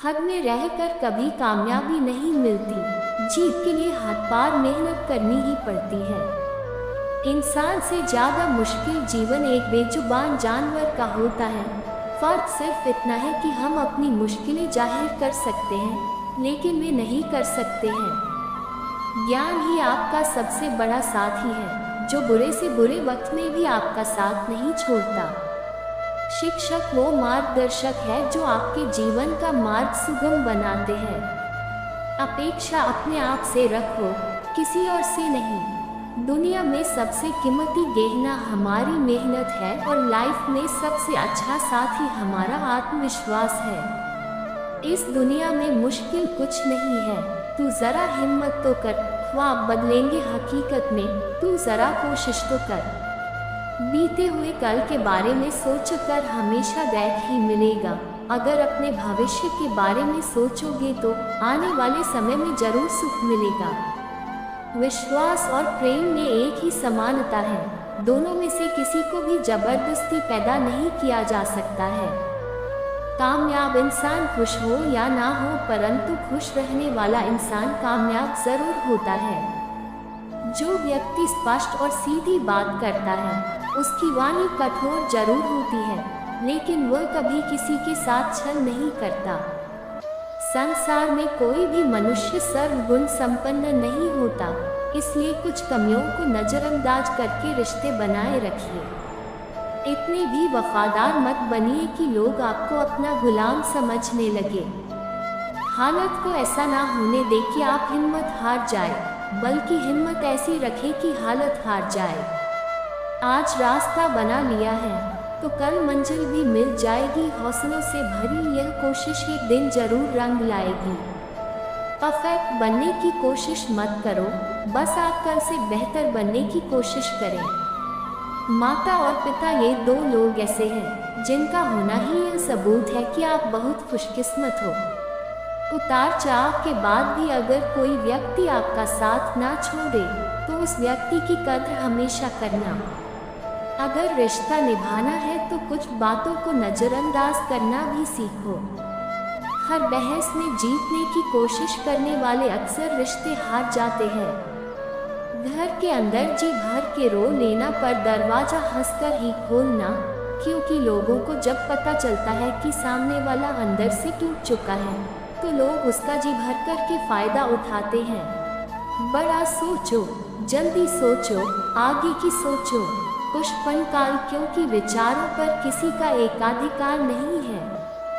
हद में रहकर कभी कामयाबी नहीं मिलती। जीत के लिए हाथ पार मेहनत करनी ही पड़ती है। इंसान से ज़्यादा मुश्किल जीवन एक बेजुबान जानवर का होता है। फर्क सिर्फ इतना है कि हम अपनी मुश्किलें जाहिर कर सकते हैं, लेकिन वे नहीं कर सकते हैं। ज्ञान ही आपका सबसे बड़ा साथी है, जो बुरे से बुरे वक्त में भी आपका साथ नहीं छोड़ता। शिक्षक वो मार्गदर्शक है जो आपके जीवन का मार्ग सुगम बनाते हैं। अपेक्षा अपने आप से रखो, किसी और से नहीं। दुनिया में सबसे कीमती गहना हमारी मेहनत है और लाइफ में सबसे अच्छा साथी हमारा आत्मविश्वास है। इस दुनिया में मुश्किल कुछ नहीं है, तू ज़रा हिम्मत तो कर। ख्वाब बदलेंगे हकीकत में, तू ज़रा कोशिश तो कर। बीते हुए कल के बारे में सोचकर हमेशा दैख ही मिलेगा। अगर अपने भविष्य के बारे में सोचोगे तो आने वाले समय में जरूर सुख मिलेगा। विश्वास और प्रेम में एक ही समानता है, दोनों में से किसी को भी जबरदस्ती पैदा नहीं किया जा सकता है। कामयाब इंसान खुश हो या ना हो, परंतु खुश रहने वाला इंसान कामयाब जरूर होता है। जो व्यक्ति स्पष्ट और सीधी बात करता है, उसकी वाणी कठोर जरूर होती है, लेकिन वह कभी किसी के साथ छल नहीं करता। संसार में कोई भी मनुष्य सर्वगुण संपन्न नहीं होता, इसलिए कुछ कमियों को नजरअंदाज करके रिश्ते बनाए रखिए। इतने भी वफादार मत बनिए कि लोग आपको अपना गुलाम समझने लगे। हालत को ऐसा ना होने दे कि आप हिम्मत हार जाए, बल्कि हिम्मत ऐसी रखें कि हालत हार जाए। आज रास्ता बना लिया है तो कल मंजिल भी मिल जाएगी। हौसलों से भरी यह कोशिश एक दिन जरूर रंग लाएगी। परफेक्ट बनने की कोशिश मत करो, बस आप कल से बेहतर बनने की कोशिश करें। माता और पिता ये दो लोग ऐसे हैं जिनका होना ही यह सबूत है कि आप बहुत खुशकिस्मत हो। उतार चढ़ाव के बाद भी अगर कोई व्यक्ति आपका साथ ना छोड़े तो उस व्यक्ति की कद्र हमेशा करना। अगर रिश्ता निभाना है तो कुछ बातों को नज़रअंदाज करना भी सीखो। हर बहस में जीतने की कोशिश करने वाले अक्सर रिश्ते हार जाते हैं। घर के अंदर जी भर के रो लेना, पर दरवाज़ा हंसकर ही खोलना, क्योंकि लोगों को जब पता चलता है कि सामने वाला अंदर से टूट चुका है तो लोग उसका जी भर कर के फ़ायदा उठाते हैं। बड़ा सोचो, जल्दी सोचो, आगे की सोचो। पुष्पन काल, क्योंकि विचारों पर किसी का एकाधिकार नहीं है।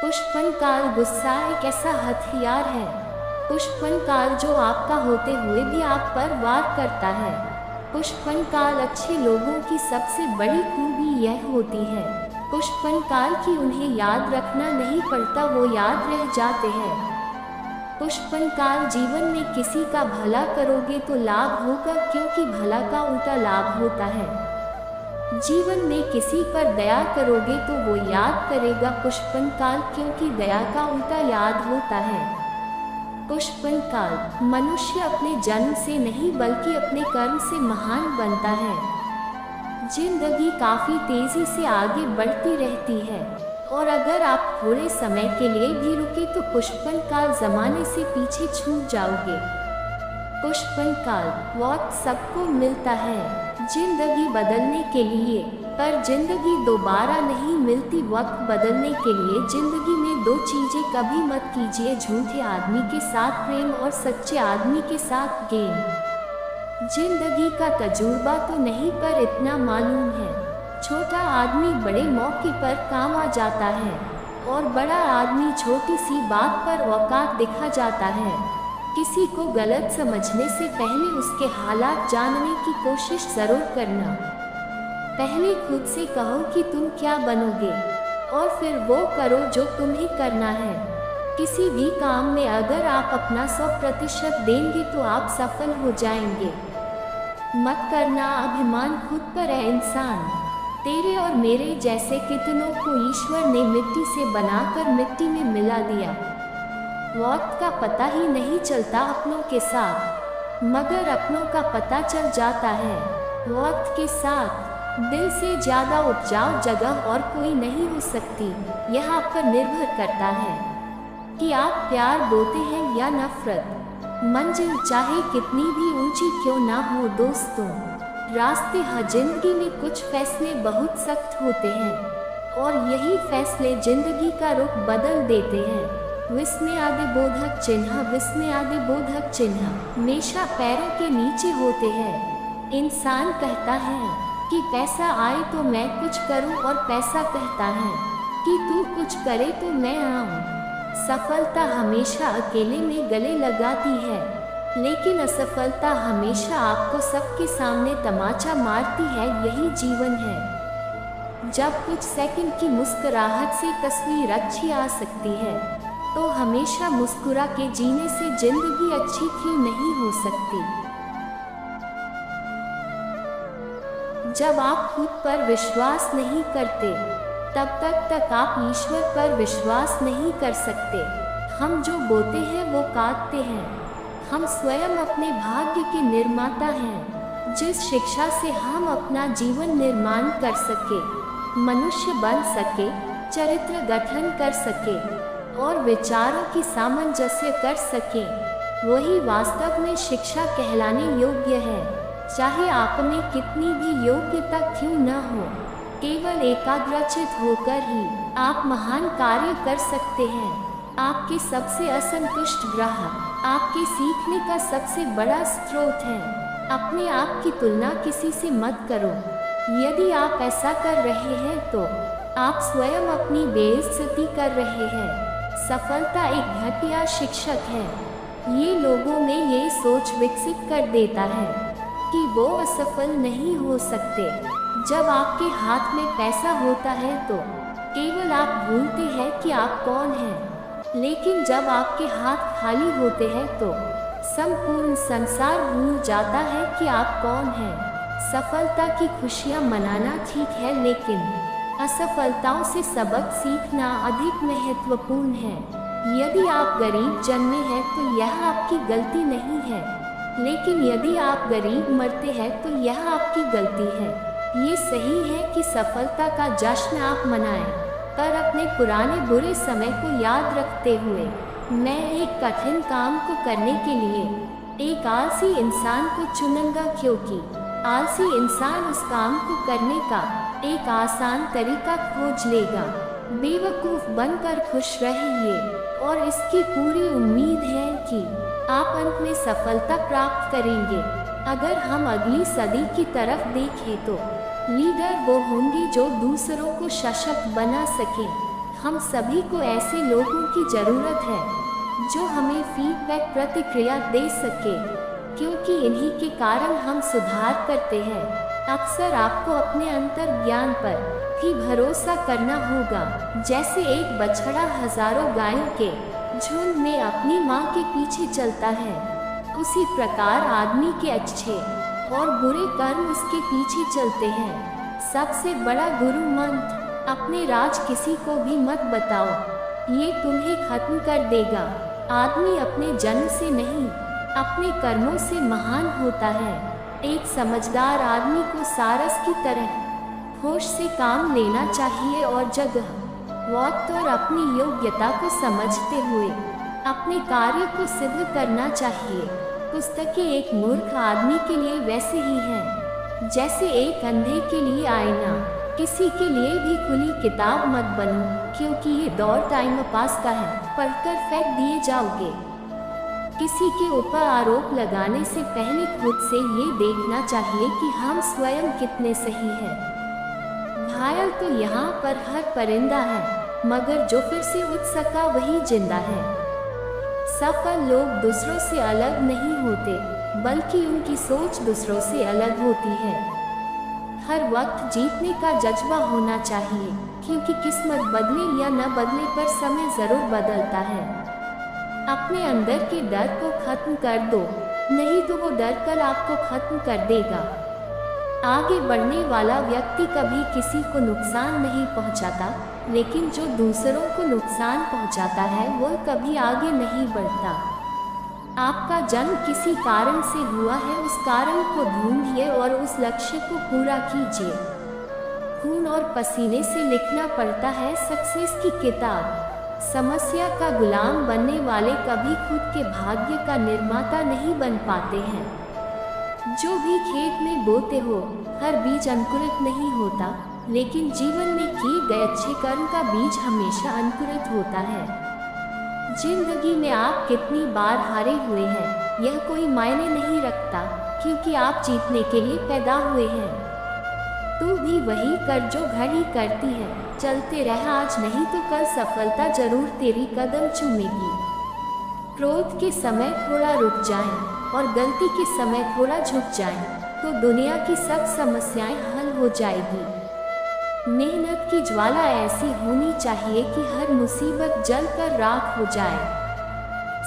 पुष्पन काल गुस्सा एक ऐसा हथियार है। पुष्पन काल जो आपका होते हुए भी आप पर वार करता है। पुष्पन काल अच्छे लोगों की सबसे बड़ी खूबी यह होती है पुष्पन काल की उन्हें याद रखना नहीं पड़ता, वो याद रह जाते हैं। पुष्पन काल जीवन में किसी का भला करोगे तो लाभ होगा, क्योंकि भला का उल्टा लाभ होता है। जीवन में किसी पर दया करोगे तो वो याद करेगा पुष्पन काल, क्योंकि दया का उल्टा याद होता है। पुष्पन काल मनुष्य अपने जन्म से नहीं बल्कि अपने कर्म से महान बनता है। जिंदगी काफ़ी तेज़ी से आगे बढ़ती रहती है और अगर आप थोड़े समय के लिए भी रुके तो पुष्पन काल ज़माने से पीछे छूट जाओगे। पुष्पन काल वक्त सबको मिलता है जिंदगी बदलने के लिए, पर जिंदगी दोबारा नहीं मिलती वक्त बदलने के लिए। जिंदगी में दो चीज़ें कभी मत कीजिए, झूठे आदमी के साथ प्रेम और सच्चे आदमी के साथ गेम। जिंदगी का तजुर्बा तो नहीं, पर इतना मालूम है छोटा आदमी बड़े मौके पर काम आ जाता है और बड़ा आदमी छोटी सी बात पर औकात दिखा जाता है। किसी को गलत समझने से पहले उसके हालात जानने की कोशिश ज़रूर करना। पहले खुद से कहो कि तुम क्या बनोगे और फिर वो करो जो तुम्हें करना है। किसी भी काम में अगर आप अपना 100% देंगे तो आप सफल हो जाएंगे। मत करना अभिमान, खुद पर है इंसान। तेरे और मेरे जैसे कितनों को ईश्वर ने मिट्टी से बनाकर मिट्टी में मिला दिया। वक्त का पता ही नहीं चलता अपनों के साथ, मगर अपनों का पता चल जाता है वक्त के साथ। दिल से ज़्यादा उपजाऊ जगह और कोई नहीं हो सकती, यह आप पर निर्भर करता है। कि आप प्यार बोते हैं या नफरत। मंजिल चाहे कितनी भी ऊंची क्यों ना हो दोस्तों, रास्ते हर जिंदगी में कुछ फैसले बहुत सख्त होते हैं और यही फैसले जिंदगी का रुख बदल देते हैं। विस्मयादिबोधक चिन्ह, विस्मयादिबोधक चिन्ह हमेशा पैरों के नीचे होते हैं। इंसान कहता है कि पैसा आए तो मैं कुछ करूं और पैसा कहता है कि तू कुछ करे तो मैं आऊं। सफलता हमेशा अकेले में गले लगाती है, लेकिन असफलता हमेशा आपको सबके सामने तमाचा मारती है। यही जीवन है। जब कुछ सेकंड की मुस्कुराहट से तस्वीर अच्छी आ सकती है, तो हमेशा मुस्कुरा के जीने से जिंदगी अच्छी क्यों नहीं हो सकती। जब आप खुद पर विश्वास नहीं करते, तब तक आप ईश्वर पर विश्वास नहीं कर सकते। हम जो बोते हैं वो काटते हैं। हम स्वयं अपने भाग्य के निर्माता हैं। जिस शिक्षा से हम अपना जीवन निर्माण कर सके, मनुष्य बन सके, चरित्र गठन कर सके और विचारों की सामंजस्य कर सके, वही वास्तव में शिक्षा कहलाने योग्य है। चाहे आप में कितनी भी योग्यता क्यों न हो, केवल एकाग्रचित होकर ही आप महान कार्य कर सकते हैं। आपके सबसे असंतुष्ट ग्राहक आपके सीखने का सबसे बड़ा स्रोत है। अपने आप की तुलना किसी से मत करो। यदि आप ऐसा कर रहे हैं तो आप स्वयं अपनी बेइज्जती कर रहे हैं। सफलता एक घटिया शिक्षक है। ये लोगों में ये सोच विकसित कर देता है कि वो असफल नहीं हो सकते। जब आपके हाथ में पैसा होता है तो केवल आप भूलते हैं कि आप कौन हैं, लेकिन जब आपके हाथ खाली होते हैं तो संपूर्ण संसार भूल जाता है कि आप कौन हैं। सफलता की खुशियाँ मनाना ठीक है, लेकिन असफलताओं से सबक सीखना अधिक महत्वपूर्ण है। यदि आप गरीब जन्मे हैं तो यह आपकी गलती नहीं है, लेकिन यदि आप गरीब मरते हैं तो यह आपकी गलती है। ये सही है कि सफलता का जश्न आप मनाएं, पर अपने पुराने बुरे समय को याद रखते हुए। मैं एक कठिन काम को करने के लिए एक आलसी इंसान को चुनूंगा, क्योंकि आलसी इंसान उस काम को करने का एक आसान तरीका खोज लेगा। बेवकूफ़ बनकर खुश रहिए और इसकी पूरी उम्मीद है कि आप अंत में सफलता प्राप्त करेंगे। अगर हम अगली सदी की तरफ देखें तो लीडर वो होंगे जो दूसरों को सशक्त बना सके। हम सभी को ऐसे लोगों की ज़रूरत है जो हमें फीडबैक, प्रतिक्रिया दे सके, क्योंकि इन्हीं के कारण हम सुधार करते हैं। अक्सर आपको अपने अंतर ज्ञान पर ही भरोसा करना होगा। जैसे एक बछड़ा हजारों गायों के झुंड में अपनी माँ के पीछे चलता है, उसी प्रकार आदमी के अच्छे और बुरे कर्म उसके पीछे चलते हैं। सबसे बड़ा गुरु मंत्र, अपने राज किसी को भी मत बताओ, ये तुम्हें खत्म कर देगा। आदमी अपने जन्म से नहीं, अपने कर्मों से महान होता है। एक समझदार आदमी को सारस की तरह होश से काम लेना चाहिए और जगह, वक्त और अपनी योग्यता को समझते हुए अपने कार्य को सिद्ध करना चाहिए। पुस्तकें एक मूर्ख आदमी के लिए वैसे ही हैं जैसे एक अंधे के लिए आईना। किसी के लिए भी खुली किताब मत बनो, क्योंकि ये दौर टाइम पास का है, पढ़कर फेंक दिए जाओगे। किसी के ऊपर आरोप लगाने से पहले खुद से ये देखना चाहिए कि हम स्वयं कितने सही हैं। घायल तो यहाँ पर हर परिंदा है, मगर जो फिर से उठ सका वही जिंदा है। सफल लोग दूसरों से अलग नहीं होते, बल्कि उनकी सोच दूसरों से अलग होती है। हर वक्त जीतने का जज्बा होना चाहिए, क्योंकि किस्मत बदले या न बदले पर समय जरूर बदलता है। अपने अंदर के डर को खत्म कर दो, नहीं तो वो डर कल आपको खत्म कर देगा। आगे बढ़ने वाला व्यक्ति कभी किसी को नुकसान नहीं पहुंचाता, लेकिन जो दूसरों को नुकसान पहुंचाता है वो कभी आगे नहीं बढ़ता। आपका जन्म किसी कारण से हुआ है, उस कारण को ढूंढिए और उस लक्ष्य को पूरा कीजिए। खून और पसीने से लिखना पड़ता है सक्सेस की किताब। समस्या का गुलाम बनने वाले कभी खुद के भाग्य का निर्माता नहीं बन पाते हैं। जो भी खेत में बोते हो, हर बीज अंकुरित नहीं होता, लेकिन जीवन में किए गए अच्छे कर्म का बीज हमेशा अंकुरित होता है। जिंदगी में आप कितनी बार हारे हुए हैं, यह कोई मायने नहीं रखता, क्योंकि आप जीतने के लिए पैदा हुए हैं। तू भी वही कर जो घड़ी करती है, चलते रह आज नहीं तो कल सफलता जरूर तेरी कदम चूमेगी। क्रोध के समय थोड़ा रुक जाएं और गलती के समय थोड़ा झुक जाएं, तो दुनिया की सब समस्याएं हल हो जाएगी। मेहनत की ज्वाला ऐसी होनी चाहिए कि हर मुसीबत जलकर राख हो जाए।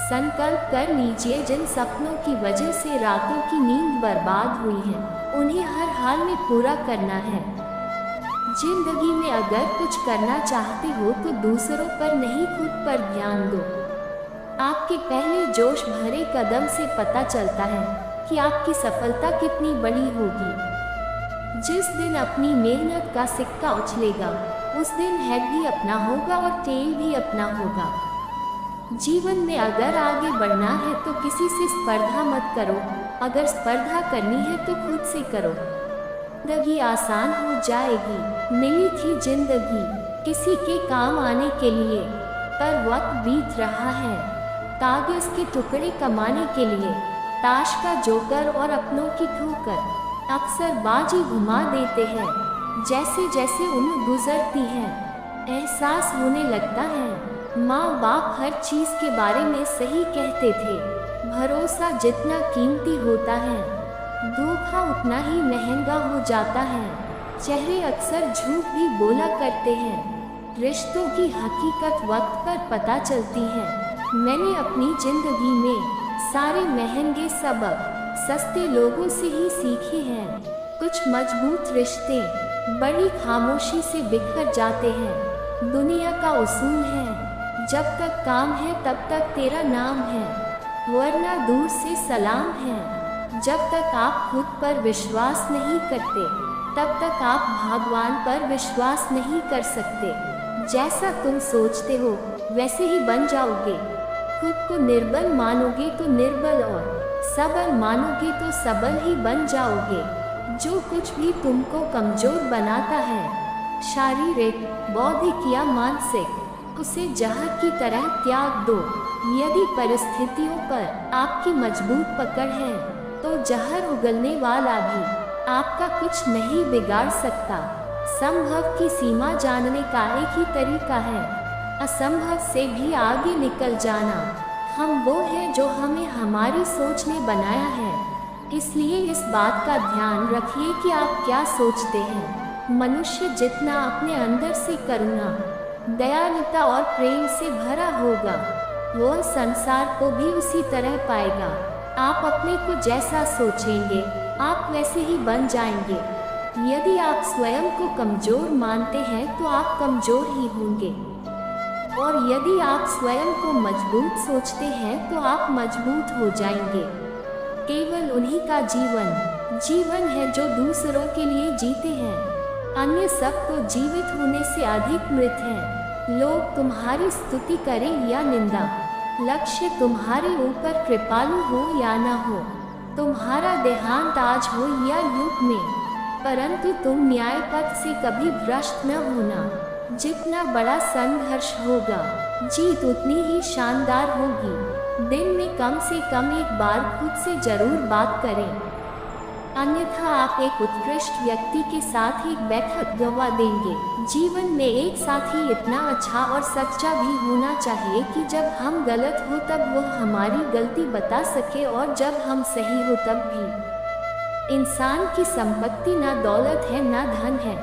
संकल्प कर लीजिए, जिन सपनों की वजह से रातों की नींद बर्बाद हुई है, उन्हें हर हाल में पूरा करना है। जिंदगी में अगर कुछ करना चाहते हो तो दूसरों पर नहीं, खुद पर ध्यान दो। आपके पहले जोश भरे कदम से पता चलता है कि आपकी सफलता कितनी बड़ी होगी। जिस दिन अपनी मेहनत का सिक्का उछलेगा, उस दिन हेड भी अपना होगा और टेल भी अपना होगा। जीवन में अगर आगे बढ़ना है तो किसी से स्पर्धा मत करो, अगर स्पर्धा करनी है तो खुद से करो। जिंदगी आसान हो जाएगी। मिली थी जिंदगी किसी के काम आने के लिए, पर वक्त बीत रहा है कागज के टुकड़े कमाने के लिए। ताश का जोकर और अपनों की ठोकर अक्सर बाजी घुमा देते हैं। जैसे जैसे उम्र गुजरती है, एहसास होने लगता है माँ बाप हर चीज़ के बारे में सही कहते थे। भरोसा जितना कीमती होता है, धोखा उतना ही महंगा हो जाता है। चेहरे अक्सर झूठ भी बोला करते हैं। रिश्तों की हकीकत वक्त पर पता चलती है। मैंने अपनी जिंदगी में सारे महंगे सबक सस्ते लोगों से ही सीखे हैं। कुछ मजबूत रिश्ते बड़ी खामोशी से बिखर जाते हैं। दुनिया का उसूल है, जब तक काम है तब तक तेरा नाम है, वरना दूर से सलाम है। जब तक आप खुद पर विश्वास नहीं करते, तब तक आप भगवान पर विश्वास नहीं कर सकते। जैसा तुम सोचते हो वैसे ही बन जाओगे। खुद को निर्बल मानोगे तो निर्बल, और सबल मानोगे तो सबल ही बन जाओगे। जो कुछ भी तुमको कमजोर बनाता है, शारीरिक, बौद्धिक या मानसिक, उसे जहर की तरह त्याग दो। यदि परिस्थितियों पर आपकी मजबूत पकड़ है, तो जहर उगलने वाला भी आपका कुछ नहीं बिगाड़ सकता। संभव की सीमा जानने का एक ही तरीका है, असंभव से भी आगे निकल जाना। हम वो हैं जो हमें हमारी सोच ने बनाया है, इसलिए इस बात का ध्यान रखिए कि आप क्या सोचते हैं। मनुष्य जितना अपने अंदर से करुणा, दयालुता और प्रेम से भरा होगा, वह संसार को भी उसी तरह पाएगा। आप अपने को जैसा सोचेंगे, आप वैसे ही बन जाएंगे। यदि आप स्वयं को कमजोर मानते हैं तो आप कमजोर ही होंगे, और यदि आप स्वयं को मजबूत सोचते हैं तो आप मजबूत हो जाएंगे। केवल उन्हीं का जीवन है जो दूसरों के लिए जीते हैं। अन्य सब तो जीवित होने से अधिक मृत हैं। लोग तुम्हारी स्तुति करें या निंदा, लक्ष्य तुम्हारे ऊपर कृपालु हो या न हो, तुम्हारा देहांत आज हो या युग में, परंतु तुम न्याय पथ से कभी भ्रष्ट न होना। जितना बड़ा संघर्ष होगा, जीत उतनी ही शानदार होगी। दिन में कम से कम एक बार खुद से जरूर बात करें, अन्यथा आप एक उत्कृष्ट व्यक्ति के साथ एक बैठक गंवा देंगे। जीवन में एक साथी इतना अच्छा और सच्चा भी होना चाहिए कि जब हम गलत हो तब वह हमारी गलती बता सके, और जब हम सही हो तब भी। इंसान की संपत्ति ना दौलत है ना धन है,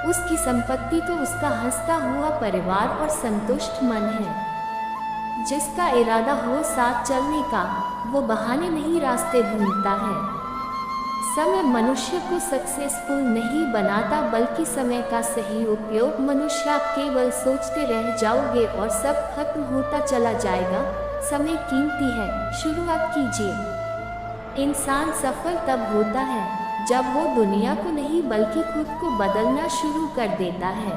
उसकी संपत्ति तो उसका हंसता हुआ परिवार और संतुष्ट मन है। जिसका इरादा हो साथ चलने का, वो बहाने नहीं रास्ते ढूंढता है। समय मनुष्य को सक्सेसफुल नहीं बनाता, बल्कि समय का सही उपयोग। मनुष्य आप केवल सोचते रह जाओगे और सब खत्म होता चला जाएगा। समय कीमती है, शुरुआत कीजिए। इंसान सफल तब होता है जब वो दुनिया को नहीं बल्कि खुद को बदलना शुरू कर देता है।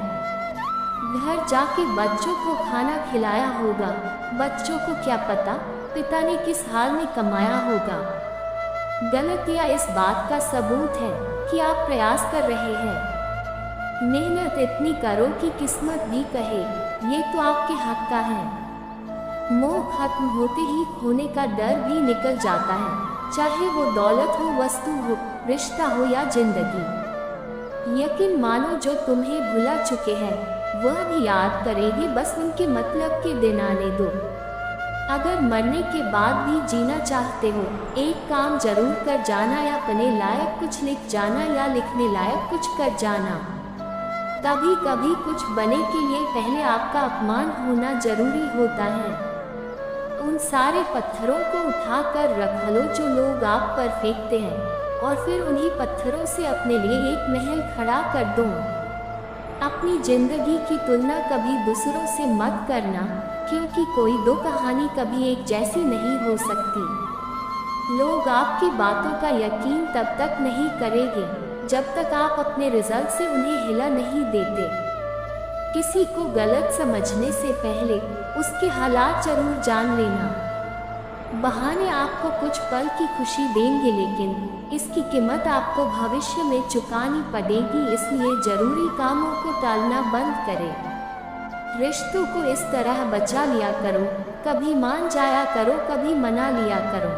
घर जाके बच्चों को खाना खिलाया होगा। बच्चों को क्या पता पिता ने किस हाल में कमाया होगा। गलतियाँ इस बात का सबूत है कि आप प्रयास कर रहे हैं। मेहनत इतनी करो कि किस्मत भी कहे, ये तो आपके हक का है। मोह खत्म होते ही खोने का डर भी निकल जाता है, चाहे वो दौलत हो, वस्तु हो, रिश्ता हो या जिंदगी। यकीन मानो जो तुम्हें भुला चुके हैं वह भी याद करेगी, बस उनके मतलब के दिन आने दो। अगर मरने के बाद भी जीना चाहते हो, एक काम जरूर कर जाना, या अपने लायक कुछ लिख जाना या लिखने लायक कुछ कर जाना। कभी कभी कुछ बने के लिए पहले आपका अपमान होना जरूरी होता है। उन सारे पत्थरों को उठाकर रख लो जो लोग आप पर फेंकते हैं, और फिर उन्हीं पत्थरों से अपने लिए एक महल खड़ा कर दो। अपनी जिंदगी की तुलना कभी दूसरों से मत करना, क्योंकि कोई दो कहानी कभी एक जैसी नहीं हो सकती। लोग आपकी बातों का यकीन तब तक नहीं करेंगे जब तक आप अपने रिजल्ट से उन्हें हिला नहीं देते। किसी को गलत समझने से पहले उसके हालात जरूर जान लेना। बहाने आपको कुछ पल की खुशी देंगे, लेकिन इसकी कीमत आपको भविष्य में चुकानी पड़ेगी। इसलिए जरूरी कामों को टालना बंद करें। रिश्तों को इस तरह बचा लिया करो, कभी मान जाया करो, कभी मना लिया करो।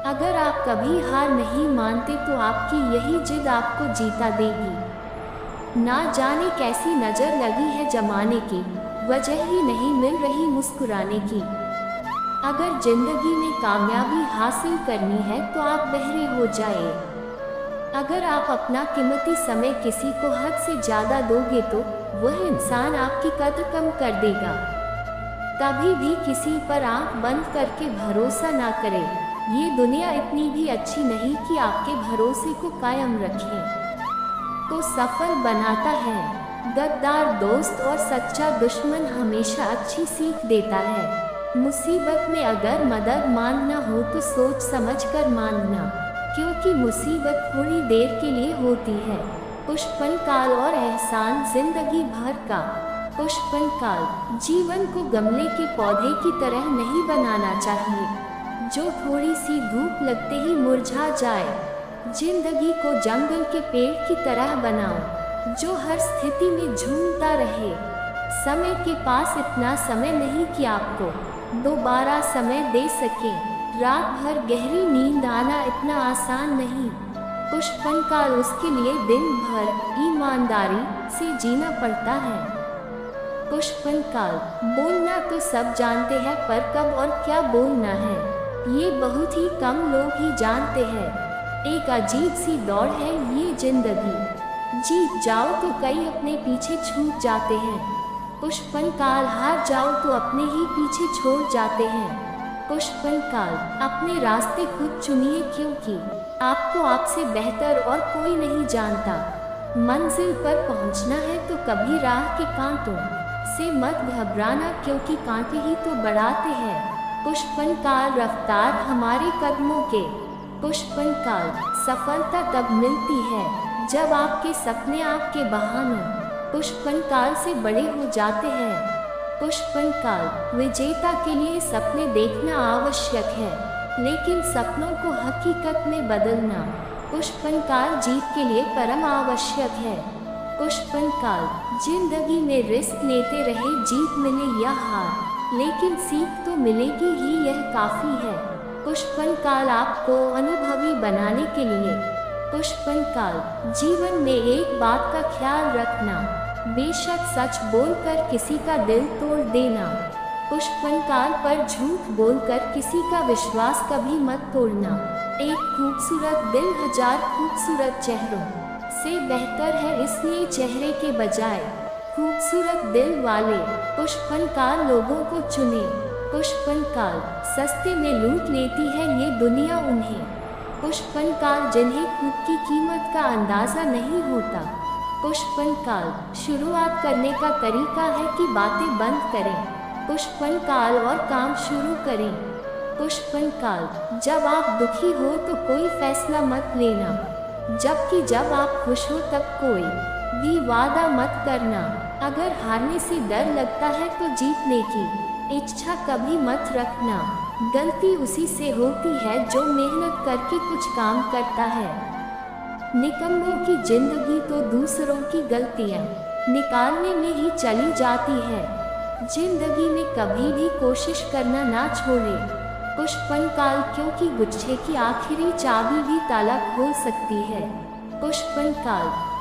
अगर आप कभी हार नहीं मानते तो आपकी यही जिद आपको जीता देगी। ना जाने कैसी नज़र लगी है जमाने की, वजह ही नहीं मिल रही मुस्कुराने की। अगर जिंदगी में कामयाबी हासिल करनी है तो आप बहरे हो जाए। अगर आप अपना कीमती समय किसी को हद से ज़्यादा दोगे तो वह इंसान आपकी कदर कम कर देगा। कभी भी किसी पर आंख बंद करके भरोसा ना करें। ये दुनिया इतनी भी अच्छी नहीं कि आपके भरोसे को कायम रखें। तो सफल बनाता है गद्दार दोस्त, और सच्चा दुश्मन हमेशा अच्छी सीख देता है। मुसीबत में अगर मदद मांगना हो तो सोच समझ कर मांगना, क्योंकि मुसीबत थोड़ी देर के लिए होती है। पुष्पन काल और एहसान जिंदगी भर का। पुष्पन काल जीवन को गमले के पौधे की तरह नहीं बनाना चाहिए, जो थोड़ी सी धूप लगते ही मुरझा जाए। जिंदगी को जंगल के पेड़ की तरह बनाओ, जो हर स्थिति में झूमता रहे। समय के पास इतना समय नहीं कि आपको दोबारा समय दे सके। रात भर गहरी नींद आना इतना आसान नहीं। पुष्पन काल उसके लिए दिन भर ईमानदारी से जीना पड़ता है। पुष्पन काल बोलना तो सब जानते हैं, पर कब और क्या बोलना है ये बहुत ही कम लोग ही जानते हैं। एक अजीब सी दौड़ है ये जिंदगी। जीत जाओ तो कई अपने पीछे छूट जाते हैं। पुष्पन काल हार जाओ तो अपने ही पीछे छोड़ जाते हैं। पुष्पन काल अपने रास्ते खुद चुनिए, क्योंकि आपको आपसे बेहतर और कोई नहीं जानता। मंजिल पर पहुंचना है तो कभी राह के कांटों से मत घबराना, क्योंकि कांटे ही तो बढ़ाते हैं। पुष्पन काल रफ्तार हमारे कदमों के। पुष्पन काल सफलता तब मिलती है जब आपके सपने आपके बहानों पुष्पन काल से बड़े हो जाते हैं। पुष्पन काल विजेता के लिए सपने देखना आवश्यक है, लेकिन सपनों को हकीकत में बदलना पुष्पन काल जीत के लिए परम आवश्यक है। पुष्पन काल जिंदगी में रिस्क लेते रहे, जीत मिले या हार, लेकिन सीख तो मिलेगी ही, यह काफ़ी है। पुष्पन काल आपको अनुभवी बनाने के लिए। पुष्पन काल जीवन में एक बात का ख्याल रखना, बेशक सच बोलकर किसी का दिल तोड़ देना। पुष्पन काल पर झूठ बोलकर किसी का विश्वास कभी मत तोड़ना। एक खूबसूरत दिल हजार खूबसूरत चेहरों से बेहतर है, इसलिए चेहरे के बजाय खूबसूरत दिल वाले पुष्पन काल लोगों को चुने। पुष्पन काल सस्ते में लूट लेती है ये दुनिया उन्हें। पुष्पन काल जिन्हें खुद की कीमत का अंदाज़ा नहीं होता। पुष्पन काल शुरुआत करने का तरीका है कि बातें बंद करें, पुष्पन काल और काम शुरू करें। पुष्पन काल जब आप दुखी हो तो कोई फैसला मत लेना, जबकि जब आप खुश हो तब कोई भी वादा मत करना। अगर हारने से डर लगता है तो जीतने की इच्छा कभी मत रखना। गलती उसी से होती है जो मेहनत करके कुछ काम करता है। निकम्मों की जिंदगी तो दूसरों की गलतियाँ निकालने में ही चली जाती है। जिंदगी में कभी भी कोशिश करना ना छोड़े। पुष्पन काल, क्योंकि गुच्छे की आखिरी चाबी भी ताला खोल सकती है। पुष्पन काल।